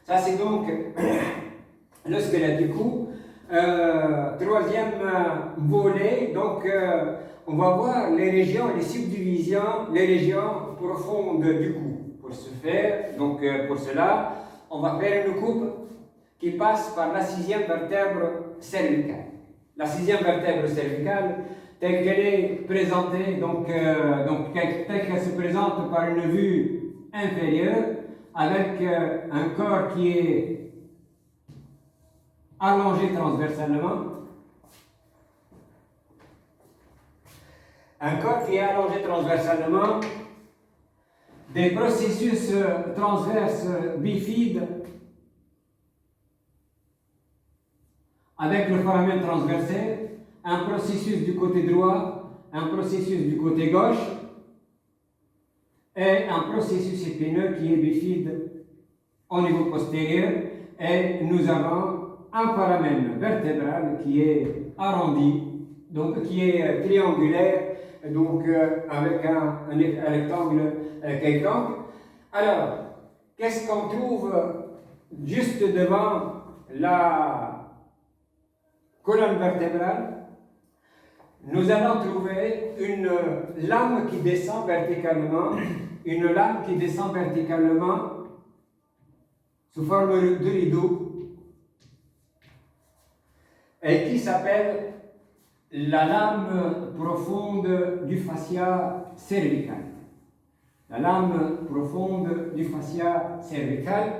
Ça, c'est donc le squelette du cou. Troisième volet, donc on va voir les régions, les subdivisions, les régions profondes du cou. Pour ce faire, donc pour cela, on va faire une coupe qui passe par la sixième vertèbre cervicale. La sixième vertèbre cervicale, telle qu'elle est présentée, donc telle qu'elle se présente par une vue inférieure, avec un corps qui est allongé transversalement. Un corps qui est allongé transversalement, des processus transverses bifides avec le foramen transversaire, un processus du côté droit, un processus du côté gauche et un processus épineux qui est bifide au niveau postérieur, et nous avons un foramen vertébral qui est arrondi, donc qui est triangulaire, donc avec un rectangle quelconque. Alors, qu'est-ce qu'on trouve juste devant la colonne vertébrale? Nous allons trouver une lame qui descend verticalement, une lame qui descend verticalement sous forme de rideau, et qui s'appelle la lame profonde du fascia cervical. La lame profonde du fascia cervical,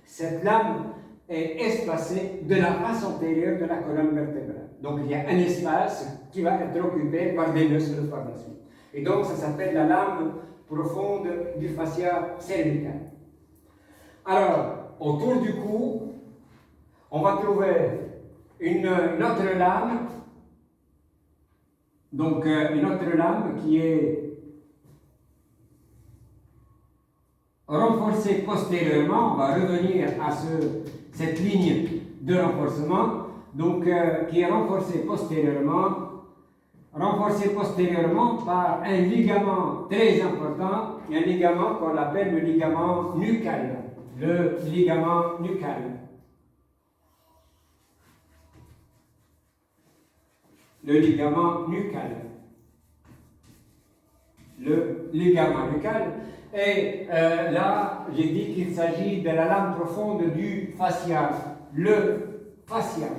cette lame est espacée de la face antérieure de la colonne vertébrale. Donc il y a un espace qui va être occupé par des muscles par la suite. Et donc ça s'appelle la lame profonde du fascia cervical. Alors, autour du cou, on va trouver une autre lame, donc une autre lame qui est renforcée postérieurement. On va revenir à cette ligne de renforcement, donc qui est renforcée postérieurement par un ligament très important, un ligament qu'on appelle le ligament nucal. Le ligament nucal. Le ligament nucal. Le ligament nucal. Et là, j'ai dit qu'il s'agit de la lame profonde du fascia. Le fascia.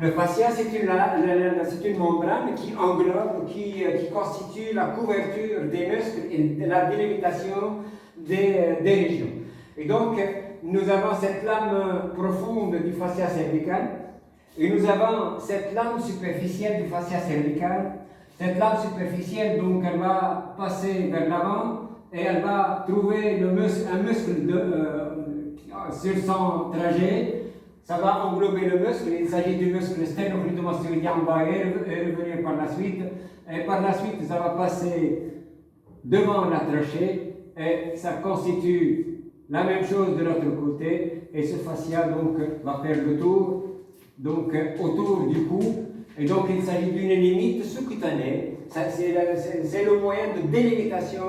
Le fascia, c'est une membrane qui englobe, qui constitue la couverture des muscles et de la délimitation des régions. Et donc, nous avons cette lame profonde du fascia cervical, et nous avons cette lame superficielle du fascia cervical. Cette lame superficielle, donc, elle va passer vers l'avant et elle va trouver un muscle sur son trajet. Ça va englober le muscle. Il s'agit du muscle sternocleidomastoïdien. On va y revenir par la suite. Et par la suite, ça va passer devant la trachée et ça constitue la même chose de l'autre côté. Et ce fascia donc va faire le tour, donc autour du cou. Et donc il s'agit d'une limite sous-cutanée. C'est le moyen de délimitation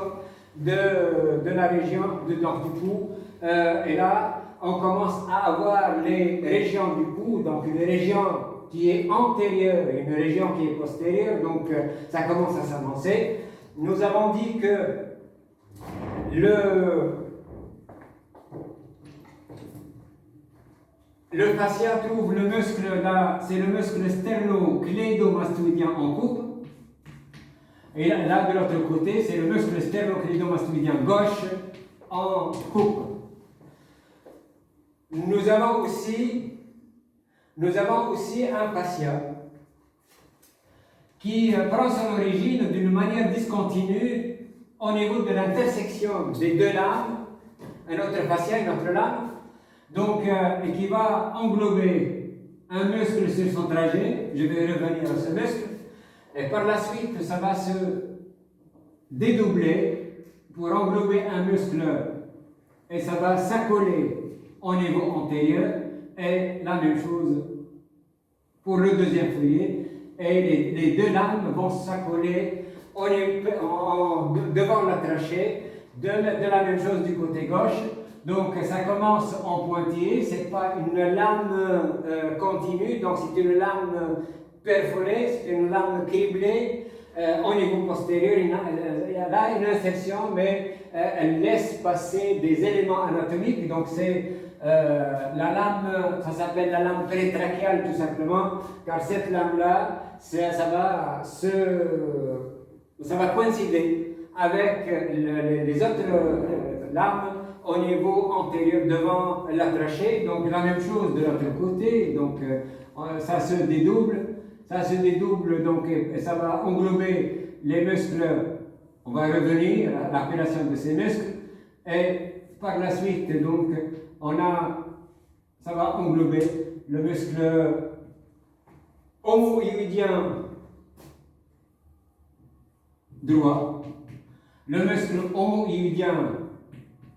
de la région du cou. Et là, on commence à avoir les régions du cou, donc une région qui est antérieure et une région qui est postérieure, donc ça commence à s'avancer. Nous avons dit que le fascia trouve le muscle là, c'est le muscle sternocleidomastoïdien en coupe. Et là de l'autre côté, c'est le muscle sternocleidomastoïdien gauche en coupe. Nous avons aussi un fascia qui prend son origine d'une manière discontinue au niveau de l'intersection des deux lames, un autre fascia, une autre lame, donc, et qui va englober un muscle sur son trajet. Je vais revenir à ce muscle, et par la suite, ça va se dédoubler pour englober un muscle, et ça va s'accoler au niveau antérieur, et la même chose pour le deuxième feuillet, et les deux lames vont s'accoler devant la trachée, de la même chose du côté gauche. Donc ça commence en pointillé, c'est pas une lame continue, donc c'est une lame perforée, c'est une lame criblée. Au niveau postérieur, il y a là une insertion, mais elle laisse passer des éléments anatomiques. Donc c'est la lame, ça s'appelle la lame péritrachéale tout simplement, car cette lame-là, ça va coïncider avec les autres lames au niveau antérieur devant la trachée. Donc la même chose de l'autre côté. Donc ça se dédouble. Ça se dédouble, donc ça va englober les muscles. On va revenir à l'appellation de ces muscles. Et par la suite, donc, ça va englober le muscle homoïdien droit, le muscle homoïdien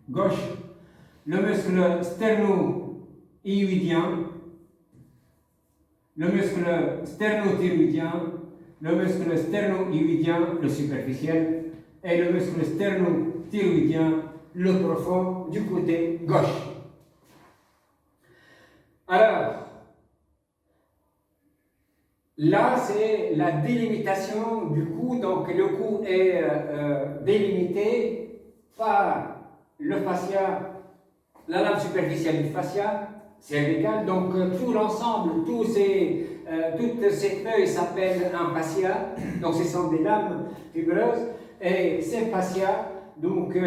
gauche, le muscle sterno-hyoïdien, le muscle sternothyroïdien, le muscle sterno-hyoïdien, le superficiel, et le muscle sternothyroïdien, le profond, du côté gauche. Alors, là, c'est la délimitation du cou. Donc, le cou est délimité par le fascia, la lame superficielle du fascia cervical. Donc, tout l'ensemble, toutes ces feuilles s'appellent un fascia. Donc, ce sont des lames fibreuses. Et ces fascias, donc,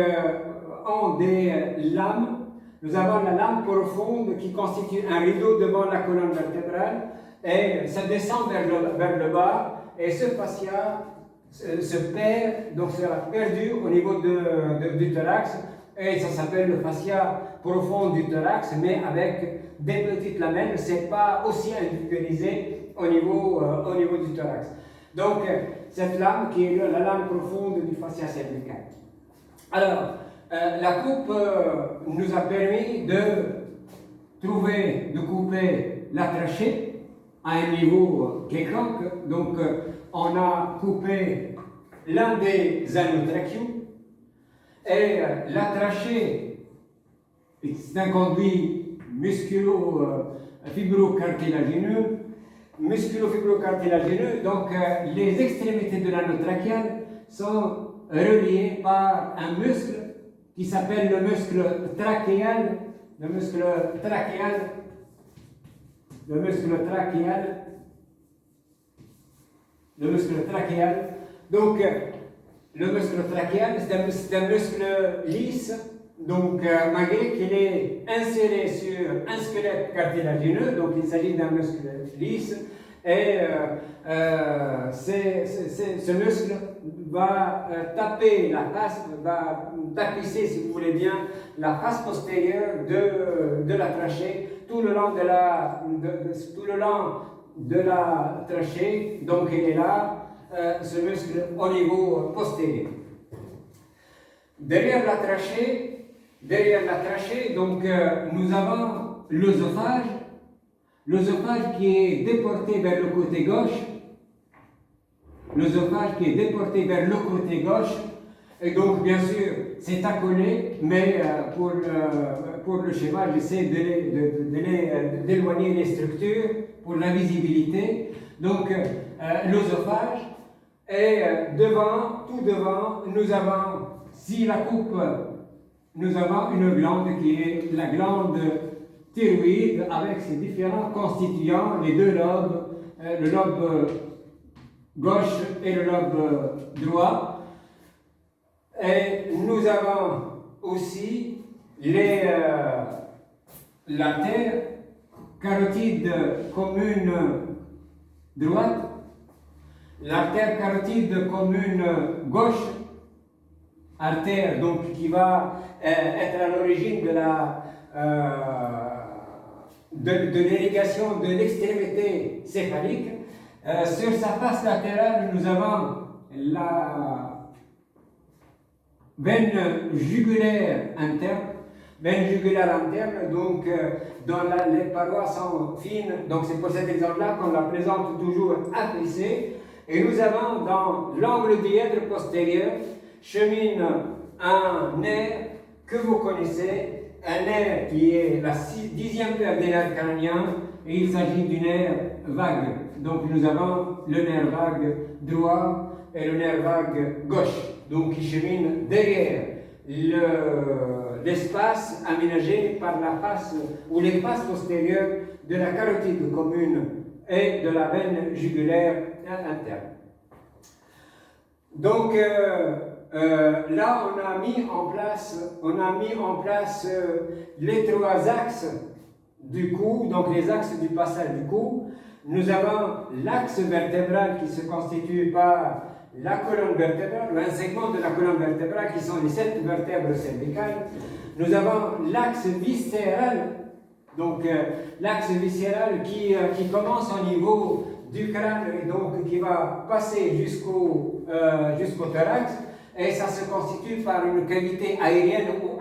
ont des lames. Nous avons la lame profonde qui constitue un rideau devant la colonne vertébrale. Et ça descend vers le bas. Et ce fascia se perd, donc sera perdu au niveau du thorax. Et ça s'appelle le fascia profond du thorax, mais avec des petites lamelles. Ce n'est pas aussi individualisé au niveau du thorax. Donc, cette lame qui est la lame profonde du fascia cervical. Alors, la coupe nous a permis de couper la trachée à un niveau quelconque. Donc, on a coupé l'un des anotracheaux et la trachée, c'est un conduit musculo-fibrocartilagineux. Donc les extrémités de l'anotrachiale sont reliées par un muscle qui s'appelle le muscle trachéal. Le muscle trachéal. Donc le muscle trachéal, c'est un muscle lisse. Donc, malgré qu'il est inséré sur un squelette cartilagineux, donc il s'agit d'un muscle lisse, et ce muscle va taper la face, va tapisser, si vous voulez bien, la face postérieure de la trachée, tout le long de la trachée. Donc, il est là, ce muscle au niveau postérieur. Derrière la trachée, donc, nous avons l'œsophage qui est déporté vers le côté gauche. Et donc, bien sûr, c'est accolé, mais pour le schéma, j'essaie d'éloigner les structures pour la visibilité. Donc, l'œsophage, et tout devant, nous avons, si la coupe, nous avons une glande qui est la glande thyroïde avec ses différents constituants, les deux lobes, le lobe gauche et le lobe droit. Et nous avons aussi l'artère carotide commune droite, l'artère carotide commune gauche, artère donc qui va être à l'origine de l'irrigation de l'extrémité céphalique. Sur sa face latérale, nous avons la veine jugulaire interne. Donc dont les parois sont fines. Donc c'est pour cet exemple-là qu'on la présente toujours affaissée. Et nous avons dans l'angle dièdre postérieur chemine un nerf que vous connaissez, un nerf qui est la 10e paire des nerfs crâniens, et il s'agit du nerf vague. Donc nous avons le nerf vague droit et le nerf vague gauche, donc qui chemine derrière l'espace aménagé par la face ou les faces postérieures de la carotide commune et de la veine jugulaire interne. Donc là, on a mis en place les 3 axes du cou, donc les axes du passage du cou. Nous avons l'axe vertébral qui se constitue par la colonne vertébrale, ou un segment de la colonne vertébrale qui sont les 7 vertèbres cervicales. Nous avons l'axe viscéral, donc l'axe viscéral qui commence au niveau du crâne et donc qui va passer jusqu'au thorax, et ça se constitue par une cavité aérienne ou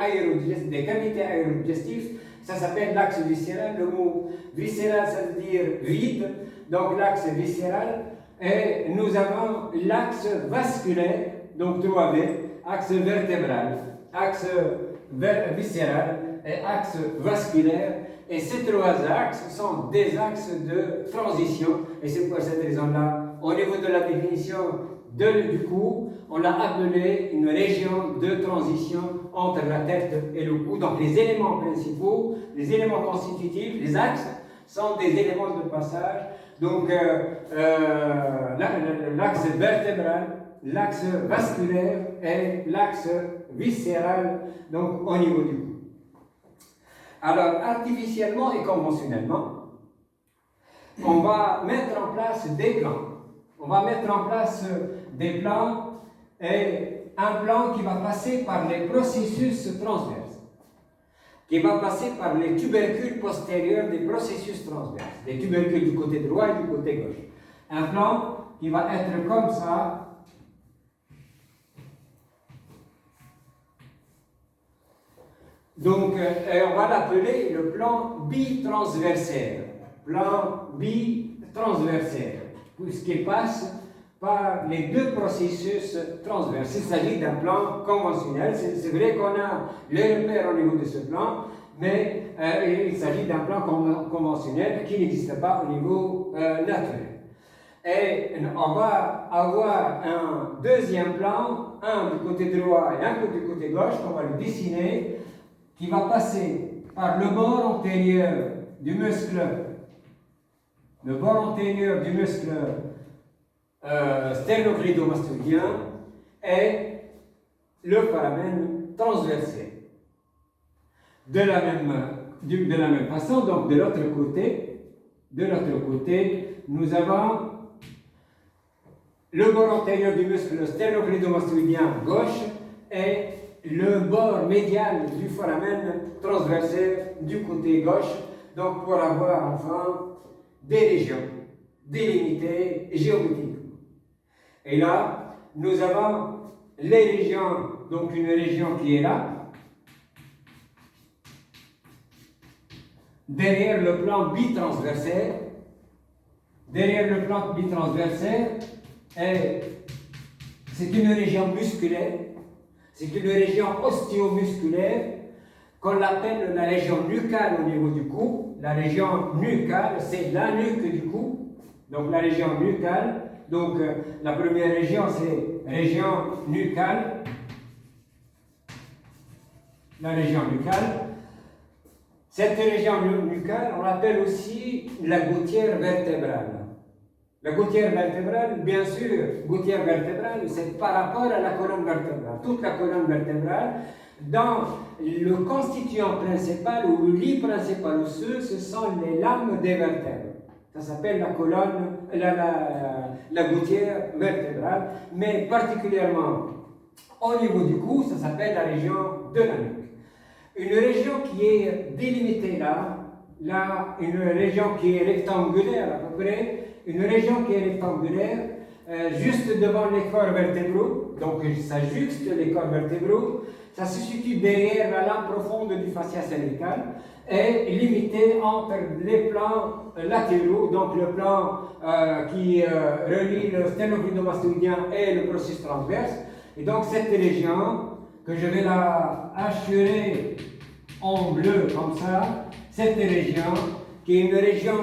des cavités aérodigestives. Ça s'appelle l'axe viscéral. Le mot viscéral, ça veut dire vide, donc l'axe viscéral. Et nous avons l'axe vasculaire, donc 3V, axe vertébral, axe viscéral et axe vasculaire. Et ces 3 axes sont des axes de transition. Et c'est pour cette raison-là, au niveau de la définition du cou, on l'a appelé une région de transition entre la tête et le cou. Donc les éléments principaux, les éléments constitutifs, les axes, sont des éléments de passage. Donc l'axe vertébral, l'axe vasculaire et l'axe viscéral, donc au niveau du cou. Alors, artificiellement et conventionnellement, on va mettre en place des plans. On va mettre en place des plans, et un plan qui va passer par les processus transverses, qui va passer par les tubercules postérieurs des processus transverses, des tubercules du côté droit et du côté gauche. Un plan qui va être comme ça. Donc, on va l'appeler le plan bitransversaire. Plan bitransversaire, puisqu'il passe par les 2 processus transverses. Il s'agit d'un plan conventionnel. C'est vrai qu'on a les repères au niveau de ce plan, mais il s'agit d'un plan conventionnel qui n'existe pas au niveau naturel. Et on va avoir un deuxième plan, un du côté droit et un du côté gauche, qu'on va le dessiner, qui va passer par le bord antérieur du muscle, sternocleidomastoidien et le foramen transversé. De la même façon, donc de l'autre côté, nous avons le bord antérieur du muscle sternocleidomastoidien gauche et le bord médial du foramen transversaire du côté gauche, donc pour avoir enfin des régions délimitées géométriquement. Et là, nous avons les régions, donc une région qui est là, derrière le plan bitransversaire, et c'est une région musculaire. C'est une région osteo-musculaire qu'on appelle la région nucale au niveau du cou. La région nucale, c'est la nuque du cou. Donc la région nucale. Donc la première région, c'est région nucale. La région nucale. Cette région nucale, on l'appelle aussi la gouttière vertébrale. La gouttière vertébrale, bien sûr, gouttière vertébrale, c'est par rapport à la colonne vertébrale. Toute la colonne vertébrale, dans le constituant principal ou le lit principal osseux, ce sont les lames des vertèbres. Ça s'appelle la gouttière vertébrale, mais particulièrement au niveau du cou, ça s'appelle la région de la nuque. Une région qui est délimitée là, une région qui est rectangulaire à peu près, une région qui est rectangulaire, juste devant les corps vertébraux, donc ça juxte les corps vertébraux, ça se situe derrière la lame profonde du fascia cervical et limité entre les plans latéraux, donc le plan qui relie le sternocleidomastoidien et le processus transverse. Et donc cette région que je vais la hachurer en bleu comme ça, cette région, qui est une région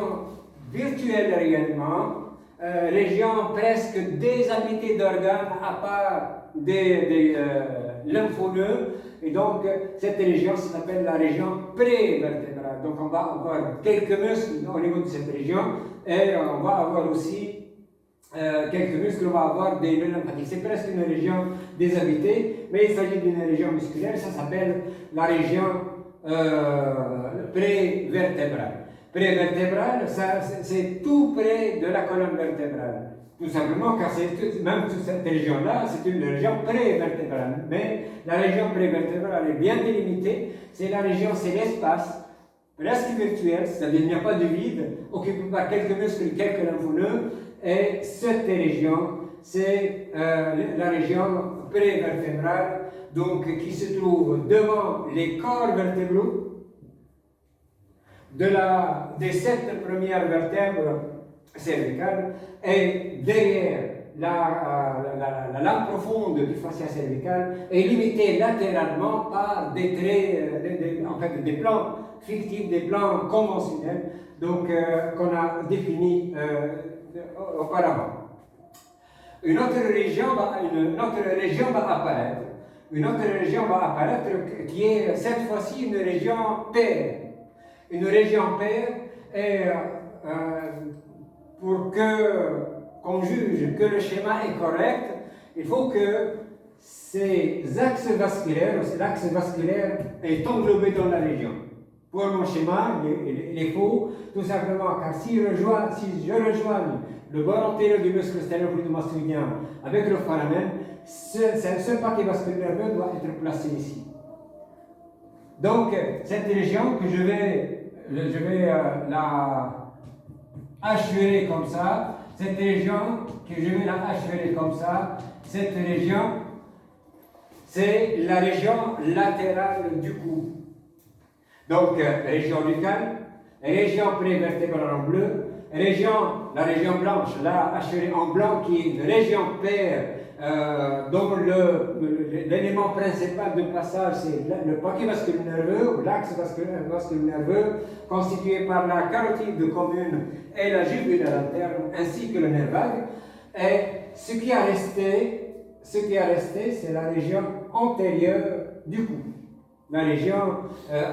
virtuelle réellement, région presque déshabitée d'organes à part des lymphonodes, et donc cette région s'appelle la région prévertébrale. Donc on va avoir quelques muscles au niveau de cette région, et on va avoir aussi quelques muscles, on va avoir des nœuds lymphatiques. C'est presque une région déshabitée, mais il s'agit d'une région musculaire, ça s'appelle la région prévertébrale. Prévertébrale, c'est tout près de la colonne vertébrale. Tout simplement car même toute cette région-là, c'est une région prévertébrale. Mais la région prévertébrale est bien délimitée. C'est la région, c'est l'espace presque virtuel, c'est-à-dire il n'y a pas de vide, occupé par quelques muscles, quelques lymphonodes. Et cette région, c'est la région prévertébrale, donc qui se trouve devant les corps vertébraux des 7 premières vertèbres cervicales et derrière la lame profonde du fascia cervical est limitée latéralement par des traits, en fait des plans fictifs, des plans conventionnels, donc qu'on a définis auparavant. Une autre région va apparaître. Une autre région va apparaître qui est cette fois-ci une région paire. Une région paire est pour qu'on juge que le schéma est correct, il faut que ces axes vasculaires, l'axe vasculaire est englobé dans la région. Pour mon schéma, il est faux, tout simplement car si je rejoigne le bord antérieur du muscle sténocleidomastoïdien avec le foramen, ce paquet vasculaire doit être placé ici. Donc, cette région que je vais la hachurer comme ça, cette région que je vais la hachurer comme ça, cette région, c'est la région latérale du cou. Donc, région lucale, région prévertébrale en bleu, la région blanche, là, hachurée en blanc, qui est une région paire, dont l'élément principal de passage, c'est le paquet vasculaire nerveux, ou l'axe vasculaire nerveux, constitué par la carotide commune et la jugulaire interne, ainsi que le nerf vague. Et ce qui a resté, c'est la région antérieure du cou. La région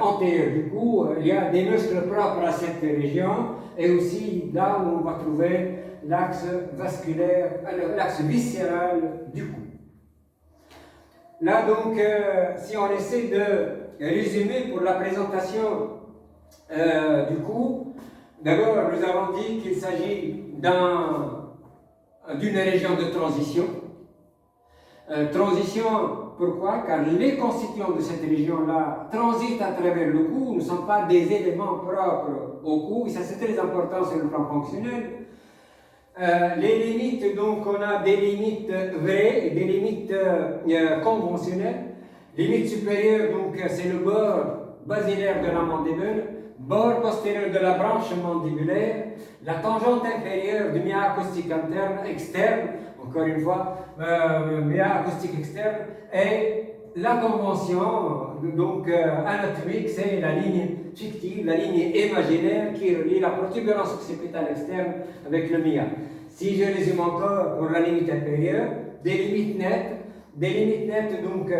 antérieure du cou, il y a des muscles propres à cette région, et aussi là où on va trouver l'axe vasculaire, l'axe viscéral du cou. Là donc, si on essaie de résumer pour la présentation du cou, d'abord nous avons dit qu'il s'agit d'une région de transition. Transition, pourquoi? Car les constituants de cette région-là transitent à travers le cou, ne sont pas des éléments propres au cou, et ça c'est très important sur le plan fonctionnel. Les limites, donc on a des limites vraies et des limites conventionnelles. Limite supérieure, donc c'est le bord basilaire de la mandibule, bord postérieur de la branche mandibulaire, la tangente inférieure du mia acoustique externe, encore une fois, mia acoustique externe, et la convention donc anatomique, c'est la ligne fictive, la ligne imaginaire qui relie la protubérance occipitale externe avec le mia. Si je résume encore pour la limite inférieure, des limites nettes, donc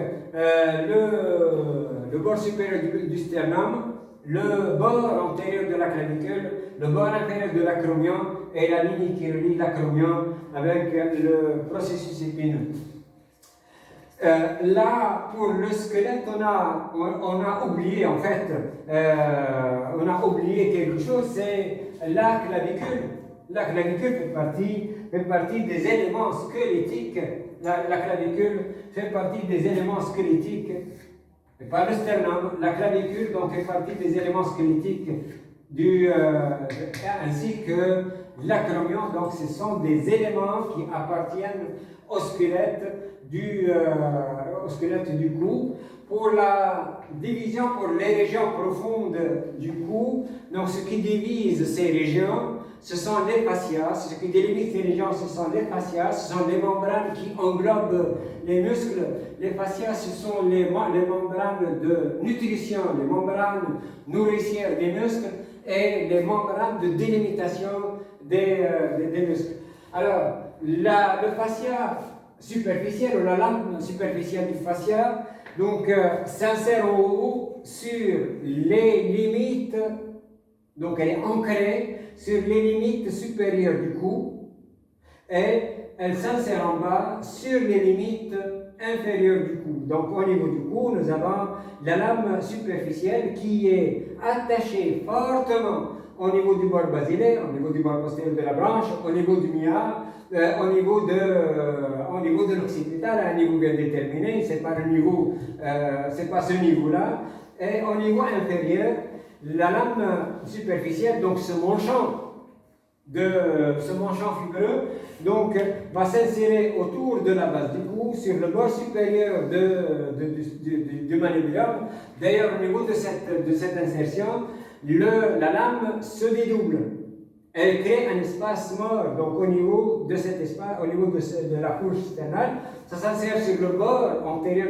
le bord supérieur du sternum, le bord antérieur de la clavicule, le bord inférieur de l'acromion et la ligne qui relie l'acromion avec le processus épineux. Là, pour le squelette, on a oublié en fait, on a oublié quelque chose, c'est la clavicule. La clavicule fait partie des éléments squelettiques. La clavicule fait partie des éléments squelettiques. Et par le sternum, la clavicule donc fait partie des éléments squelettiques ainsi que l'acromion. Donc, ce sont des éléments qui appartiennent au squelette du cou. pour la division pour les régions profondes du cou. Donc ce qui divise ces régions, ce sont les fascias. Ce qui délimite ces régions, ce sont les fascias. Ce sont les membranes qui englobent les muscles. Les fascias, ce sont les membranes de nutrition, les membranes nourricières des muscles et les membranes de délimitation des muscles. Alors, le fascia superficiel ou la lame superficielle du fascia donc s'insère en haut sur les limites, donc elle est ancrée sur les limites supérieures du cou et elle s'insère en bas sur les limites inférieures du cou. Donc au niveau du cou, nous avons la lame superficielle qui est attachée fortement au niveau du bord basilaire, au niveau du bord postérieur de la branche, au niveau du mia, au niveau de l'occipital, à un niveau bien déterminé, c'est pas ce niveau-là. Et au niveau inférieur, la lame superficielle, donc ce manchon fibreux, donc va s'insérer autour de la base du cou, sur le bord supérieur du mandibulorum. D'ailleurs, au niveau de cette insertion, la lame se dédouble. Elle crée un espace mort, donc au niveau de cet espace, au niveau de la couche sternale, ça s'insère sur le bord antérieur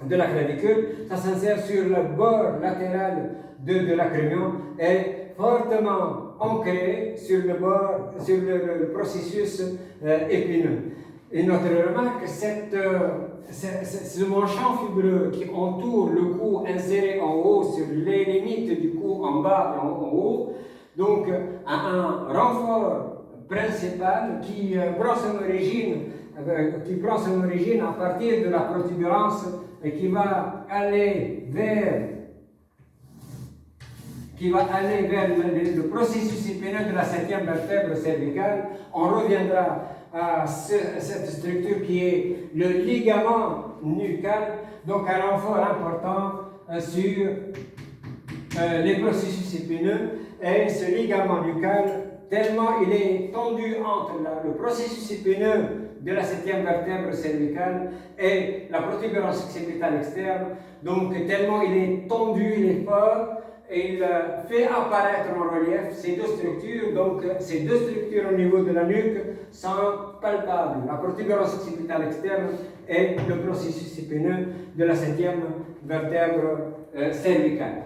de la clavicule, ça s'insère sur le bord latéral de l'acromion et fortement ancré sur le processus épineux. Une autre remarque, ce manchon fibreux qui entoure le cou inséré en haut sur les limites du cou en bas et en haut, donc a un renfort principal qui prend son origine à partir de la protubérance et qui va aller vers le processus épineux de la 7e vertèbre cervicale. On reviendra à cette structure qui est le ligament nucal, donc un renfort important sur les processus épineux. Et ce ligament nucal, tellement il est tendu entre le processus épineux de la 7e vertèbre cervicale et la protubérance occipitale externe, donc tellement il est tendu, il est fort, et il fait apparaître en relief ces deux structures. Donc ces deux structures au niveau de la nuque sont palpables, la protubérance occipitale externe et le processus épineux de la 7e vertèbre cervicale.